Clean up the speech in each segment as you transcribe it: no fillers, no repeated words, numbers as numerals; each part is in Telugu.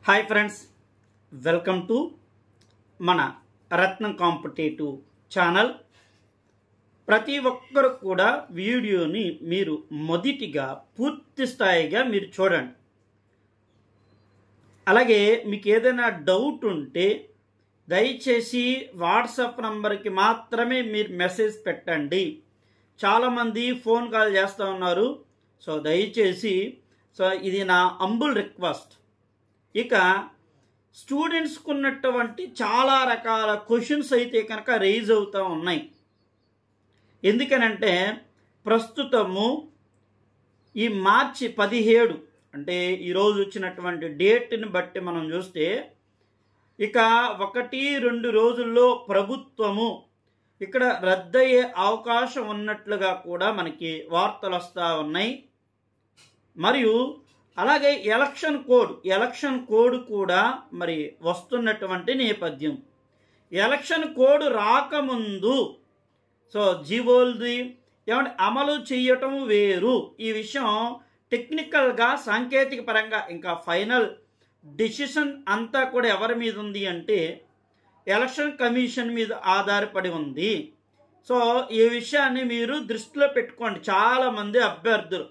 హాయ్ ఫ్రెండ్స్, వెల్కమ్ టు మన రత్నం కాంపిటేటివ్ ఛానల్. ప్రతి ఒక్కరు కూడా వీడియోని మీరు మొదటిగా పూర్తి స్థాయిగా మీరు చూడండి. అలాగే మీకు ఏదైనా డౌట్ ఉంటే దయచేసి వాట్సాప్ నంబర్కి మాత్రమే మీరు మెసేజ్ పెట్టండి. చాలామంది ఫోన్ కాల్ చేస్తూ ఉన్నారు. సో దయచేసి ఇది నా హంబుల్ రిక్వెస్ట్. ఇక స్టూడెంట్స్కి ఉన్నటువంటి చాలా రకాల క్వశ్చన్స్ అయితే కనుక రైజ్ అవుతూ ఉన్నాయి. ఎందుకనంటే ప్రస్తుతము ఈ మార్చి 17 అంటే ఈరోజు వచ్చినటువంటి డేట్ని బట్టి మనం చూస్తే ఇక 1-2 రోజుల్లో ప్రభుత్వము ఇక్కడ రద్దయ్యే అవకాశం ఉన్నట్లుగా కూడా మనకి వార్తలు వస్తూ ఉన్నాయి. మరియు అలాగే ఎలక్షన్ కోడ్ కూడా మరి వస్తున్నటువంటి నేపథ్యం. ఎలక్షన్ కోడ్ రాకముందు జీవోల్ది ఏమంటే అమలు చేయటం వేరు. ఈ విషయం టెక్నికల్గా సాంకేతిక పరంగా ఇంకా ఫైనల్ డిసిషన్ అంతా కూడా ఎవరి మీద ఉంది అంటే ఎలక్షన్ కమిషన్ మీద ఆధారపడి ఉంది. సో ఈ విషయాన్ని మీరు దృష్టిలో పెట్టుకోండి. చాలామంది అభ్యర్థులు,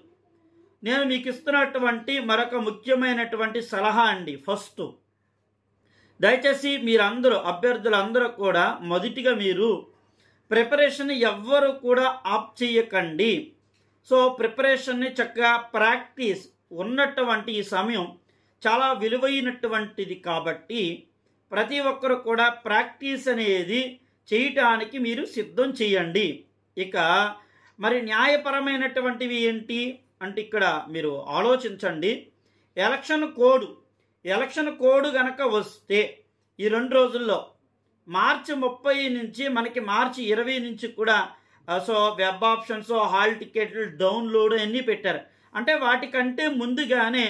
నేను మీకు ఇస్తున్నటువంటి మరొక ముఖ్యమైనటువంటి సలహా అండి. ఫస్ట్ దయచేసి మీరందరూ అభ్యర్థులందరూ కూడా మొదటిగా మీరు ప్రిపరేషన్ ఎవ్వరు కూడా ఆప్ చేయకండి. సో ప్రిపరేషన్ని చక్కగా ప్రాక్టీస్ ఉన్నటువంటి ఈ సమయం చాలా విలువైనటువంటిది కాబట్టి ప్రతి ఒక్కరు కూడా ప్రాక్టీస్ అనేది చేయటానికి మీరు సిద్ధం చేయండి. ఇక మరి న్యాయపరమైనటువంటివి ఏంటి అంటే ఇక్కడ మీరు ఆలోచించండి. ఎలక్షన్ కోడ్ గనక వస్తే ఈ 2 రోజుల్లో మార్చి 30 నుంచి మనకి మార్చి 20 నుంచి కూడా వెబ్ ఆప్షన్స్, హాల్ టికెట్లు డౌన్లోడ్ అన్నీ పెట్టారు. అంటే వాటికంటే ముందుగానే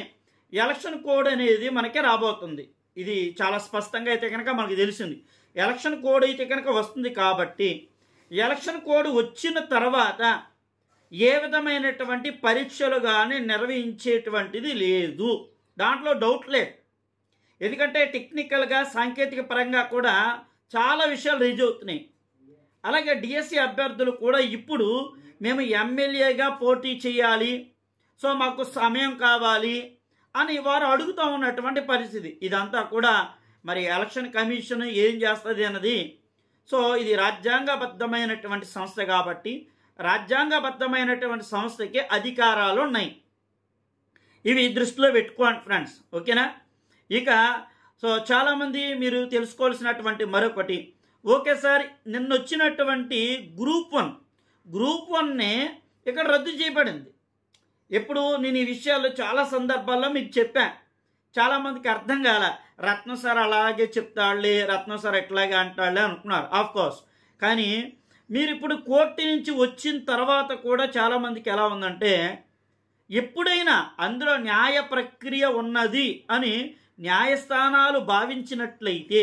ఎలక్షన్ కోడ్ అనేది మనకి రాబోతుంది. ఇది చాలా స్పష్టంగా అయితే కనుక మనకు తెలిసింది. ఎలక్షన్ కోడ్ అయితే కనుక వస్తుంది కాబట్టి ఎలక్షన్ కోడ్ వచ్చిన తర్వాత ఏ విధమైనటువంటి పరీక్షలు కానీ నిర్వహించేటువంటిది లేదు. దాంట్లో డౌట్ లేదు. ఎందుకంటే టెక్నికల్గా సాంకేతిక పరంగా కూడా చాలా విషయాలు రైజ్ అవుతున్నాయి. అలాగే డిఎస్సి అభ్యర్థులు కూడా ఇప్పుడు మేము ఎమ్మెల్యేగా పోటీ చేయాలి, సో మాకు సమయం కావాలి అని వారు అడుగుతూ ఉన్నటువంటి పరిస్థితి. ఇదంతా కూడా మరి ఎలక్షన్ కమిషన్ ఏం చేస్తుంది అన్నది. సో ఇది రాజ్యాంగబద్ధమైనటువంటి సంస్థ కాబట్టి రాజ్యాంగబద్ధమైనటువంటి సంస్థకి అధికారాలు ఉన్నాయి. ఇవి దృష్టిలో పెట్టుకోండి ఫ్రెండ్స్, ఓకేనా. ఇక చాలామంది మీరు తెలుసుకోవాల్సినటువంటి మరొకటి, ఓకే సార్ నిన్న వచ్చినటువంటి గ్రూప్ 1నే ఇక్కడ రద్దు చేయబడింది. ఎప్పుడు నేను ఈ విషయాలు చాలా సందర్భాల్లో మీకు చెప్పాను. చాలామందికి అర్థం కాలే. రత్నం సార్ అలాగే చెప్తాడులే, రత్నం సార్ ఎట్లాగే అంటాడులే అనుకున్నారు. ఆఫ్కోర్స్ కానీ మీరు ఇప్పుడు కోర్టు నుంచి వచ్చిన తర్వాత కూడా చాలామందికి ఎలా ఉందంటే ఎప్పుడైనా అందులో న్యాయ ప్రక్రియ ఉన్నది అని న్యాయస్థానాలు భావించినట్లయితే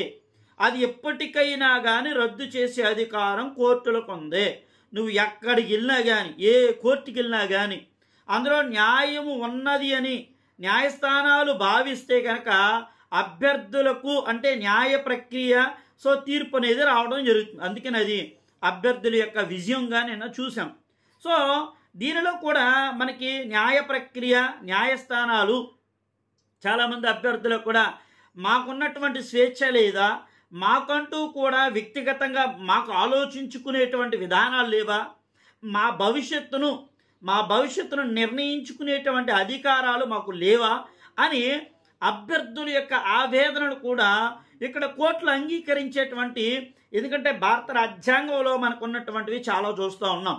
అది ఎప్పటికైనా కానీ రద్దు చేసే అధికారం కోర్టులకు ఉంది. నువ్వు ఎక్కడికి వెళ్ళినా కానీ, ఏ కోర్టుకి వెళ్ళినా కానీ అందులో న్యాయము ఉన్నది అని న్యాయస్థానాలు భావిస్తే కనుక అభ్యర్థులకు అంటే న్యాయ ప్రక్రియ తీర్పు అనేది రావడం జరుగుతుంది. అందుకని అది అభ్యర్థుల యొక్క విజయంగా నిన్న చూసాం. సో దీనిలో కూడా మనకి న్యాయ ప్రక్రియ, న్యాయస్థానాలు చాలామంది అభ్యర్థులకు కూడా మాకున్నటువంటి స్వేచ్ఛ లేదా, మాకంటూ కూడా వ్యక్తిగతంగా మాకు ఆలోచించుకునేటువంటి విధానాలు లేవా, మా భవిష్యత్తును నిర్ణయించుకునేటువంటి అధికారాలు మాకు లేవా అని అభ్యర్థుల యొక్క ఆవేదనలు కూడా ఇక్కడ కోర్టులు అంగీకరించేటువంటి, ఎందుకంటే భారత రాజ్యాంగంలో మనకు ఉన్నటువంటివి చాలా చూస్తూ ఉన్నాం.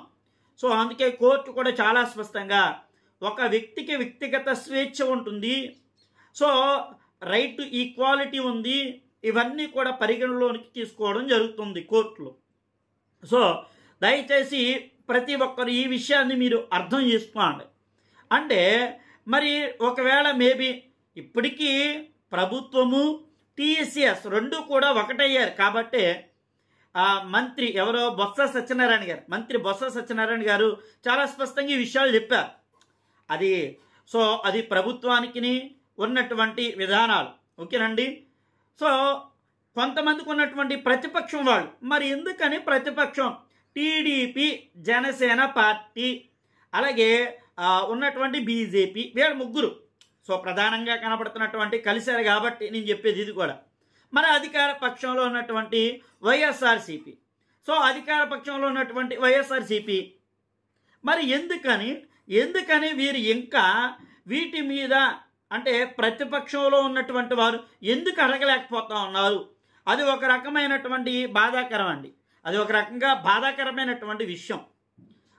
సో అందుకే కోర్టు కూడా చాలా స్పష్టంగా ఒక వ్యక్తికి వ్యక్తిగత స్వేచ్ఛ ఉంటుంది, సో రైట్ టు ఈక్వాలిటీ ఉంది, ఇవన్నీ కూడా పరిగణలోనికి తీసుకోవడం జరుగుతుంది కోర్టులో. సో దయచేసి ప్రతి ఒక్కరు ఈ విషయాన్ని మీరు అర్థం చేసుకోండి. అంటే మరి ఒకవేళ మేబీ ఇప్పటికీ ప్రభుత్వము టీఎస్ఎస్ 2 కూడా ఒకటయ్యారు కాబట్టి మంత్రి బొత్స సత్యనారాయణ గారు చాలా స్పష్టంగా ఈ విషయాలు చెప్పారు. అది ప్రభుత్వానికి ఉన్నటువంటి విధానాలు. ఓకేనండి. సో కొంతమందికి ఉన్నటువంటి ప్రతిపక్షం వాళ్ళు మరి ఎందుకని ప్రతిపక్షం టీడీపీ, జనసేన పార్టీ, అలాగే ఉన్నటువంటి బీజేపీ, వీళ్ళ ముగ్గురు సో ప్రధానంగా కనపడుతున్నటువంటి కలిశారు కాబట్టి నేను చెప్పేది ఇది కూడా. మన అధికార పక్షంలో ఉన్నటువంటి వైఎస్ఆర్సీపీ, సో అధికార పక్షంలో ఉన్నటువంటి వైఎస్ఆర్సీపీ మరి ఎందుకని వీరు ఇంకా వీటి మీద అంటే ప్రతిపక్షంలో ఉన్నటువంటి వారు ఎందుకు అడగలేకపోతా ఉన్నారు? అది ఒక రకమైనటువంటి బాధాకరం అండి. అది ఒక రకంగా బాధాకరమైనటువంటి విషయం.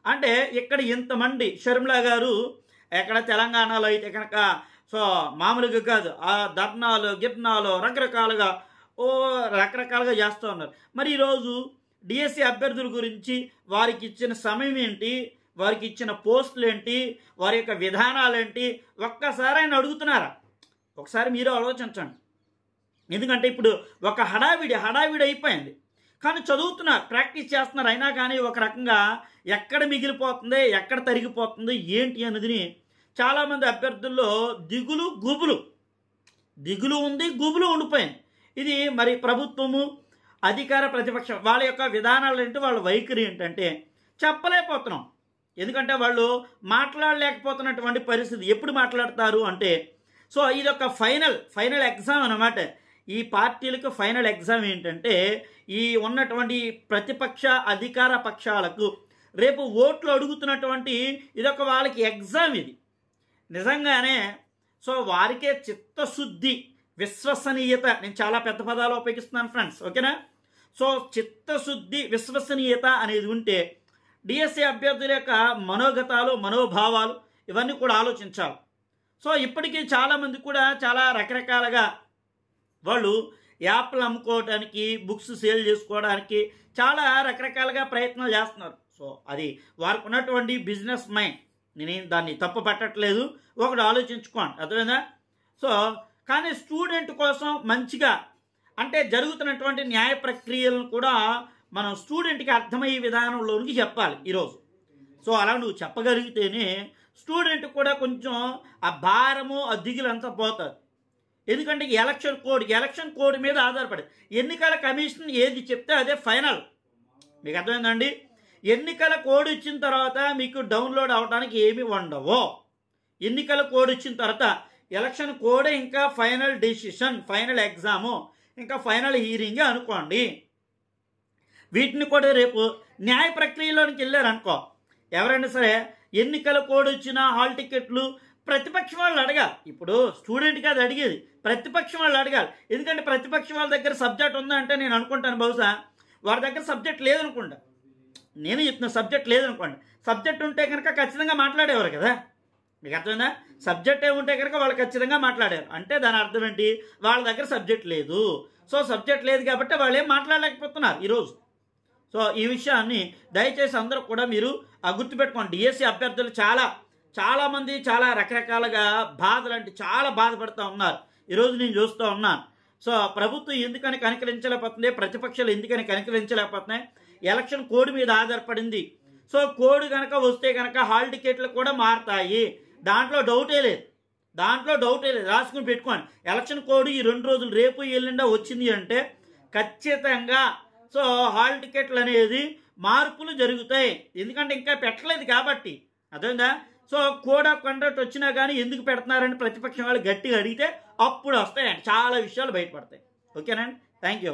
అంటే ఇక్కడ ఇంతమంది షర్మిల గారు ఎక్కడ తెలంగాణలో అయితే కనుక సో మామూలుగా కాదు, ఆ ధర్నాలు గిర్నాలు రకరకాలుగా రకరకాలుగా చేస్తూ ఉన్నారు. మరి ఈరోజు డిఎస్సి అభ్యర్థుల గురించి వారికి ఇచ్చిన సమయం ఏంటి, వారికి ఇచ్చిన పోస్టులు ఏంటి, వారి యొక్క విధానాలు ఏంటి ఒక్కసారి ఆయన అడుగుతున్నారా? ఒకసారి మీరు ఆలోచించండి. ఎందుకంటే ఇప్పుడు ఒక హడావిడి అయిపోయింది. కానీ చదువుతున్నారు, ప్రాక్టీస్ చేస్తున్నారు, అయినా కానీ ఒక రకంగా ఎక్కడ మిగిలిపోతుంది, ఎక్కడ తరిగిపోతుంది ఏంటి అనేది చాలామంది అభ్యర్థుల్లో దిగులు ఉంది, గుబులు ఉండిపోయింది. ఇది మరి ప్రభుత్వము, అధికార ప్రతిపక్షం వాళ్ళ యొక్క విధానాలు ఏంటి, వాళ్ళ వైఖరి ఏంటంటే చెప్పలేకపోతున్నాం. ఎందుకంటే వాళ్ళు మాట్లాడలేకపోతున్నటువంటి పరిస్థితి. ఎప్పుడు మాట్లాడతారు అంటే సో ఇదొక ఫైనల్ ఎగ్జామ్ అన్నమాట. ఈ పార్టీలకు ఫైనల్ ఎగ్జామ్ ఏంటంటే ఈ ఉన్నటువంటి ప్రతిపక్ష అధికార పక్షాలకు రేపు ఓట్లు అడుగుతున్నటువంటి ఇదొక వాళ్ళకి ఎగ్జామ్. ఇది నిజంగానే సో వారికే చిత్తశుద్ధి, విశ్వసనీయత, నేను చాలా పెద్ద పదాలు ఉపయోగిస్తున్నాను ఫ్రెండ్స్, ఓకేనా? సో చిత్తశుద్ధి, విశ్వసనీయత అనేది ఉంటే డిఎస్సి అభ్యర్థుల యొక్క మనోగతాలు, మనోభావాలు ఇవన్నీ కూడా ఆలోచించాలి. సో ఇప్పటికీ చాలామంది కూడా చాలా రకరకాలుగా వాళ్ళు యాప్లు అమ్ముకోవడానికి, బుక్స్ సేల్ చేసుకోవడానికి చాలా రకరకాలుగా ప్రయత్నాలు చేస్తున్నారు. సో అది వారికి ఉన్నటువంటి బిజినెస్ మైండ్, నేను దాన్ని తప్పు పట్టట్లేదు, ఒకటి ఆలోచించుకోండి, అర్థమైందా? సో కానీ స్టూడెంట్ కోసం మంచిగా అంటే జరుగుతున్నటువంటి న్యాయ ప్రక్రియలను కూడా మనం స్టూడెంట్కి అర్థమయ్యే విధానంలోనికి చెప్పాలి ఈరోజు. సో అలా నువ్వు చెప్పగలిగితేనే స్టూడెంట్ కూడా కొంచెం ఆ భారము, ఆ దిగులు అంతా పోతుంది. ఎందుకంటే ఎలక్షన్ కోడ్ మీద ఆధారపడి ఎన్నికల కమిషన్ ఏది చెప్తే అదే ఫైనల్. మీకు అర్థమైందండి? ఎన్నికల కోడ్ ఇచ్చిన తర్వాత మీకు డౌన్లోడ్ అవడానికి ఏమి ఉండవు. ఎన్నికల కోడ్ ఇచ్చిన తర్వాత ఎలక్షన్ కోడే ఇంకా ఫైనల్ డెసిషన్, ఫైనల్ ఎగ్జాము, ఇంకా ఫైనల్ హీరింగ్ అనుకోండి. వీటిని కూడా రేపు న్యాయ ప్రక్రియలోనికి వెళ్ళారనుకో, ఎవరైనా సరే ఎన్నికల కోడ్ వచ్చిన హాల్ టికెట్లు ప్రతిపక్షం వాళ్ళు అడగాలి. ఇప్పుడు స్టూడెంట్ కాదు అడిగేది, ప్రతిపక్షం వాళ్ళు అడగాలి. ఎందుకంటే ప్రతిపక్షం వాళ్ళ దగ్గర సబ్జెక్ట్ ఉందా అంటే నేను అనుకుంటాను బహుశా వారి దగ్గర సబ్జెక్ట్ లేదనుకుంటా. నేను చెప్తున్నా సబ్జెక్ట్ లేదనుకోండి. సబ్జెక్ట్ ఉంటే కనుక ఖచ్చితంగా మాట్లాడేవారు కదా. మీకు అర్థమైందా? సబ్జెక్ట్ ఏముంటే కనుక వాళ్ళు ఖచ్చితంగా మాట్లాడారు అంటే దాని అర్థం ఏంటి, వాళ్ళ దగ్గర సబ్జెక్ట్ లేదు. సో సబ్జెక్ట్ లేదు కాబట్టి వాళ్ళు ఏం మాట్లాడలేకపోతున్నారు ఈరోజు. సో ఈ విషయాన్ని దయచేసి అందరూ కూడా మీరు గుర్తుపెట్టుకోండి. డిఎస్సి అభ్యర్థులు చాలామంది చాలా రకరకాలుగా బాధలు అంటే చాలా బాధపడుతూ ఉన్నారు. ఈరోజు నేను చూస్తూ ఉన్నాను. సో ప్రభుత్వం ఎందుకని కనికరించలేకపోతుంది, ప్రతిపక్షాలు ఎందుకని కనికరించలేకపోతున్నాయి, ఎలక్షన్ కోడ్ మీద ఆధారపడింది. సో కోడ్ కనుక వస్తే కనుక హాల్ టికెట్లు కూడా మారుతాయి, దాంట్లో డౌటే లేదు, రాసుకుని పెట్టుకోండి. ఎలక్షన్ కోడ్ ఈ 2 రోజులు రేపు ఎల్లుండా వచ్చింది అంటే ఖచ్చితంగా సో హాల్ టికెట్లు అనేది మార్పులు జరుగుతాయి. ఎందుకంటే ఇంకా పెట్టలేదు కాబట్టి, అర్థమైందా? సో కోడ్ ఆఫ్ కండక్ట్ వచ్చినా కానీ ఎందుకు పెడుతున్నారని ప్రతిపక్షం వాళ్ళు గట్టిగా అడిగితే అప్పుడు వస్తాయండి, చాలా విషయాలు బయటపడతాయి. ఓకేనండి, థ్యాంక్ యూ.